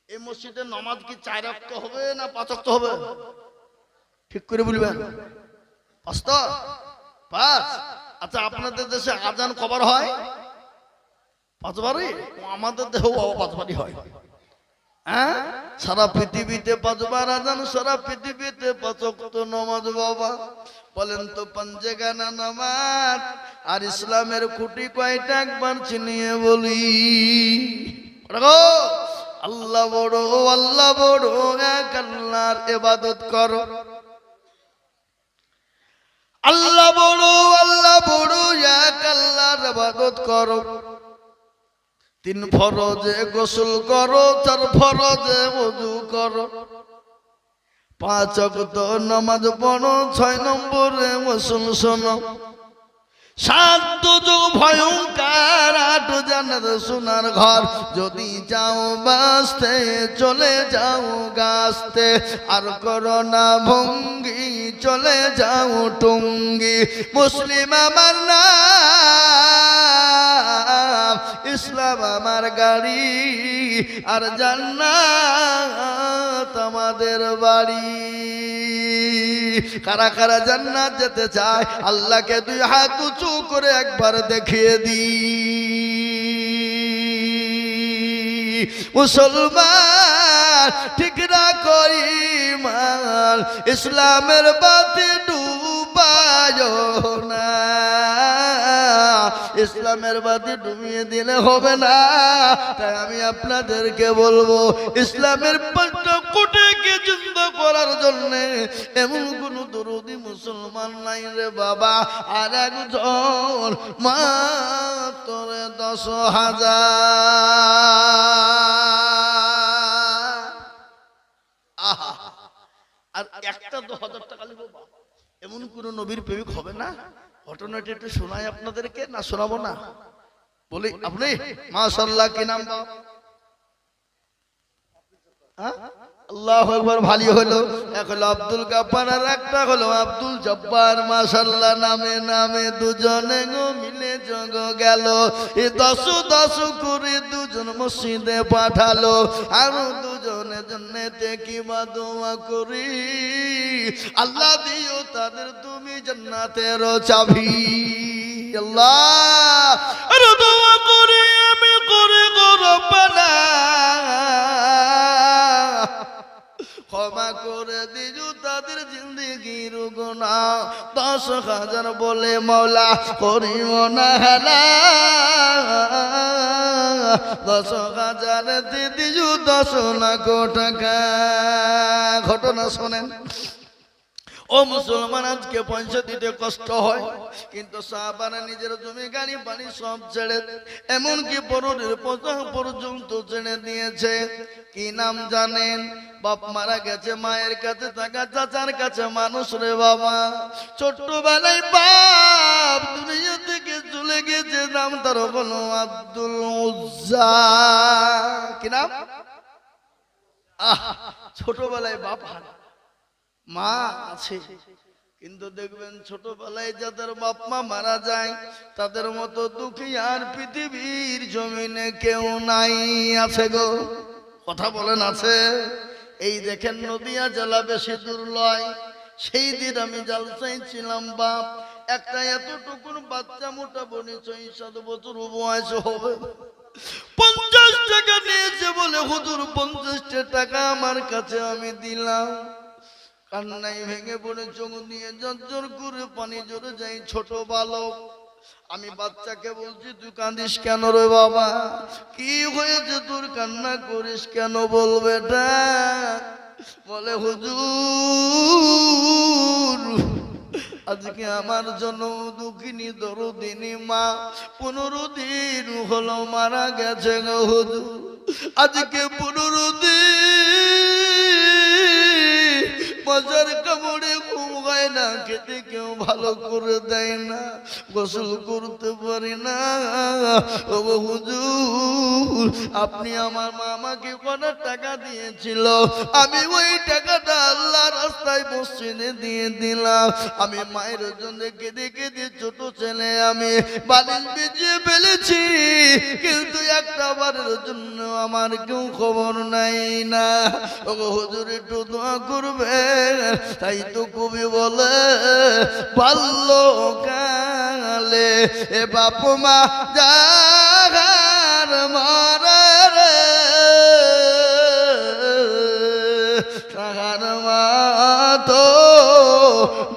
এই মসজিদের নামাজ কি 4 ওয়াক্ত হবে না 5 ওয়াক্ত হবে? ঠিক করে বলবেন। 5 তো 5। আচ্ছা আপনাদের দেশে আজান কবার হয়? 5 বারই। আমাদের দেশেও 5 বারই হয়। হ্যাঁ, সারা পৃথিবীতে 5 বার আজান, সারা পৃথিবীতে 5 ওয়াক্ত নামাজ বাবা। বলেন তো পাঞ্জেগানা নামাজ আর ইসলামের খুঁটি কয়টা একবার চিনিয়ে বলি। আল্লাহ বড়, আল্লাহ বড়, এক আল্লাহর ইবাদত করো। আল্লাহ বড়, আল্লাহ বড়, এক আল্লাহর ইবাদত করো। 3 ফরজে গোসল করো, 4 ফরজে ওযু করো। 5 ওয়াক্ত নামাজ পড়ো, 6 নম্বরে মুসল শোনো, 7 দুজক ভয়ঙ্কর, 8 জান্নাত সোনার ঘর, যদি যাও বাঁচতে চলে যাও গাছতে, আর করো না ভঙ্গি চলে যাও টুঙ্গি। মুসলিম আমার নাম, ইসলাম আমার গাড়ি, আর জান্নাত আমাদের বাড়ি। কারা কারা জান্নাত যেতে চায় আল্লাহকে 2 হাত উঁচু করে একবার দেখিয়ে দি। মুসলমান ঠিক রাখো ঈমান, ইসলামের বাতি ডুবায় না, ইসলামের বাতি ডুবিয়ে দিলে হবে না। তাই আমি আপনাদেরকে বলবো, ইসলামের 5টা কোটিকে জিন্দা করার জন্য এমন কোন দরদি মুসলমান নাই রে বাবা। আর একজন মাত্র 10,000। আহা, আর একটা 10,000 টাকা লিখবো, এমন কোন নবীর প্রেমিক হবে না? ঘটনাটি একটু শোনাই আপনাদেরকে, না শোনাবো না? বলি আপনি মাশাআল্লাহ কি নাম? আল্লাহু আকবার, ভালো হলো। এক হলো আব্দুল গাফফার আর একটা হলো আব্দুল জব্বার। মাশাআল্লাহ, নামে নামে দুজনে গো মিলে জগ গেল। এই 10 করে দুজন মসজিদে পাঠালো, আর দুজনের জন্নতে কি বা দোয়া করি, আল্লাহ দিও তাদের তুমি জান্নাতের চাবি। আল্লাহ আর দোয়া করি আমি করে গো রব্বানা, ক্ষমা করে দিও তাদের জিন্দেগির গুনাহ। 10,000 বলে মওলা করিও না হেলা, 10,000 দিও 10 লাখ টাকা। ঘটনা শোনেন ও মুসলমান, আজকে পয়সা দিতে কষ্ট হয়, কিন্তু সাহাবারা নিজের জমি গাড়ি বাড়ি সব ছেড়ে, এমনকি পরের পোশাক পর্যন্ত ছেড়ে দিয়েছে। কি নাম জানেন? বাপ মারা গেছে, মায়ের কাছে থাকা, চাচার কাছে মানুষ রে বাবা। ছোট্টবেলায় বাপ দুনিয়া থেকে চলে গেছে, নাম তার হলো আব্দুল উজ্জা। কি নাম? ছোটবেলায় বাপ হারা, মা আছে, কিন্তু দেখবেন ছোটবেলায় যাদের বাপ মা মারা যায় তাদের মতো দুঃখী আর পৃথিবীর জমিনে কেউ নাই। আছে গো, কথা বলেন আছে? এই দেখেন নদিয়া জেলা বেশি দূর লয়, সেই দিন আমি জালসায় ছিলাম। বাপ একটা এতটুকুন বাচ্চা, মোটামুটি 6-7 বছর বয়স হবে, 50 টাকা নিয়েছে বলে হুজুর 50 টাকা আমার কাছে আমি দিলাম। কান্নাই ভেঙে পড়ে চোখ দিয়ে জর্জর করে পানি জোরে যাই। ছোট বালক, আমি বাচ্চাকে বলছি তুই কাঁদিস কেন রে বাবা, কি হয়েছে তোর, কান্না করিস কেন? বলবে না, বলে হুজুর আজকে আমার জন্য দুঃখিনী দরদিনী মা 15 দিন হলো মারা গেছে গো হুজুর। আজকে 15 দিন মজার কামড়ে ঘুম হয় না, খেতে কেউ ভালো করে দেয় না, গোসল করতে পারি না। ও হুজুর আপনি আমার মামাকে কটা টাকা দিয়েছিল, আমি ওই টাকাটা আল্লাহ রাস্তায় মসজিদে দিয়ে দিলাম। আমি মায়ের জন্য কেঁদে কেঁদে ছোট ছেলে আমি বালিশ বেঁচে ফেলেছি, কিন্তু একটা বারের জন্য আমার কেউ খবর নাই না। ও হুজুর একটু দোয়া করবে। তাই তো কবি বলে বাল্যকালে এ বাপ মা যাগার মারে রে, তাহার মা তো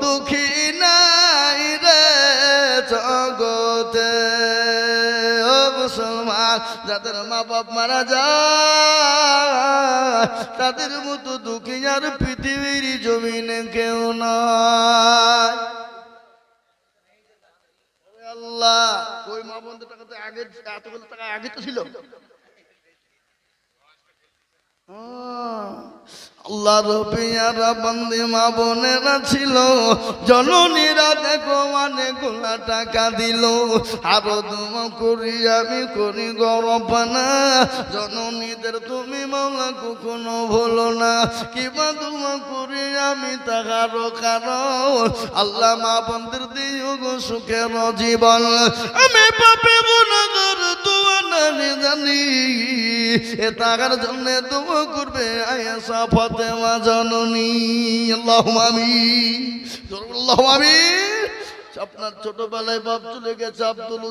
দুঃখী নাই রে জগতে। ও মুসলমান, যাদের মা বাপ মারা যায় তাদের মতো দুঃখী আর পৃথিবীর জমিনে কেউ নয়। আল্লাহ ওই মা বোনদের টাকা তো আগে, এতগুলো টাকা আগে তো ছিল। আল্লাহর পিয়ারা বান্দি মা বোনেরা ছিল, জননীরা দেখো অনেকগুলা টাকা দিল, আরো দোয়া করি আমি করি গরপানা, জননীদের তুমি মাওলা কখনো ভুলো না, কিবা দোয়া করি আমি তাহারও কারণ, আল্লাহ মা বোনদের দিও গো সুখের জীবন। আমি পাপে গুনাহগার দোয়া নাহি জানি, এ টাকার জন্য দোয়া করবে আয়েশা ফাতেমা জননী। আল্লাহুম্মা আমিন, আল্লাহুম্মা আমিন। আপনার ছোটবেলায় বাপ চলে গেছে আব্দুল,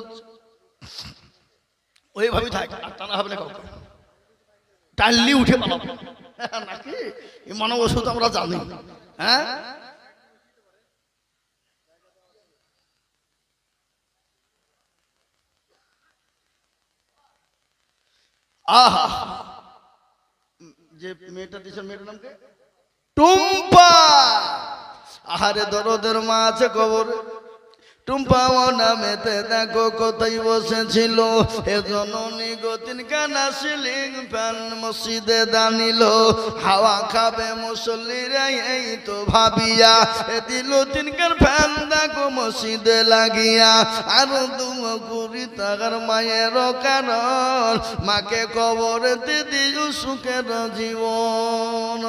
ওইভাবে থাকে আর টানা হবে না, কাউকে টানলি উঠে পালাবো নাকি? এই মানব ওষুধ আমরা জানি। হ্যাঁ, আহা, যে মেয়েটা দিয়েছেন মেয়েটার নাম কি? টুম্পা। আহারে দরদের মা আছে কবরে, টুম্পা ও নামেতে দেখো কোথায় বসেছিল, এ জননী গো তিনখানা সিলিং ফ্যান মসজিদে দানিল, হাওয়া খাবে মুসল্লিরা এই তো ভাবিয়া, এ দিল তিনখান ফ্যান দেখো মসজিদে লাগিয়া, আর দুমো করি তার মায়ের কারণ, মাকে কবরে দিদি সুখের জীবন।